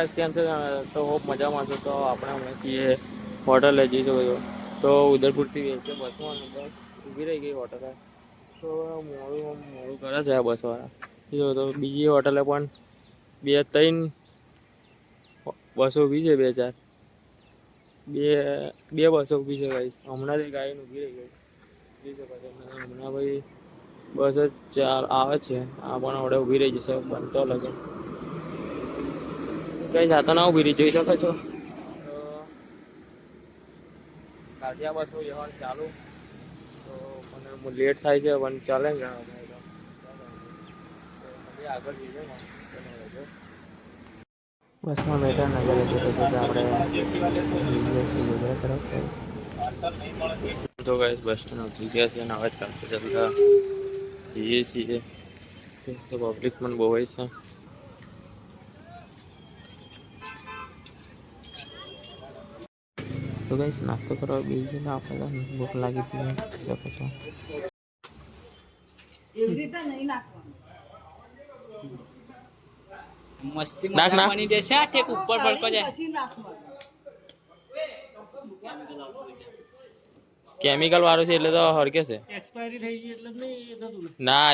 કેમ છે તો હોપ મજામાં છો તો આપણે અમે છીએ હોટલે જઈ શકો છો તો ઉદયપુરથી બસમાં ઊભી રહી ગઈ હોટલે તો મોડું કરે છે આ બસ વાળા તો બીજી હોટલે પણ બે ત્રણ બસો ઊભી છે બે ચાર બે બસો ઊભી છે ગાઈસ હમણાં જ ગાડી ઊભી રહી ગઈ હમણાં ભાઈ બસ જ ચાર આવે છે આ પણ હવડે ઊભી રહી જશે બનતો લગે કઈ જાતો ના ઉભી રહી જોઈ શકો છો કાઠિયા બસો વ્યવહાર ચાલુ તો મને લેટ થાય છે પણ ચાલે ને આગળ જઈએ બસમાં બેઠા નજરે જોતો તો આપણે તો ગાઈસ બસ સ્ટેન્ડ ઉતરી ગયા છે અને હવે ચાલતા ચાલતા જઈએ છીએ તો પબ્લિક પણ બહુ હોય છે તો ગાઈસ નાસ્તો કરવા બેસી જઈને આપણે ભૂખ લાગી છે શકો છો એવી રીતે નહીં નાખવાનું મસ્તી માં નાખવાની દેશે આ ઠેક ઉપર પડકો જાય પછી નાખવાનું કેમિકલ વાળું છે એટલે તો હરકે છે એક્સપાયરી થઈ ગઈ એટલે જ નહીં થતું ના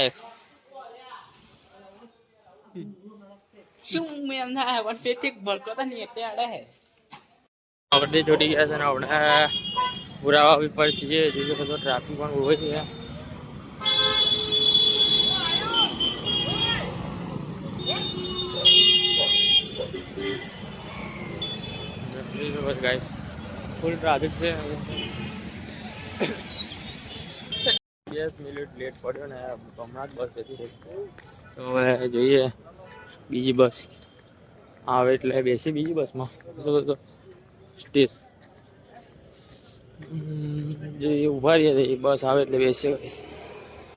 શું મેં ના પણ ઠેક ભડકો તો નહીં એટલે આડે હે આપણે છોડી ગયા છે ને આપણે પુરાવા ઉપર છીએ જોઈ શકો છો ટ્રાફિક પણ બહુ છે ગાઈસ ફૂલ ટ્રાફિક છે 10 મિનિટ લેટ પડ્યો ને હમણાં જ બસ જતી રહી તો હવે જોઈએ બીજી બસ આવે એટલે બેસી બીજી બસમાં સ્ટેશન જે ઉભા રહ્યા બસ આવે એટલે બેસે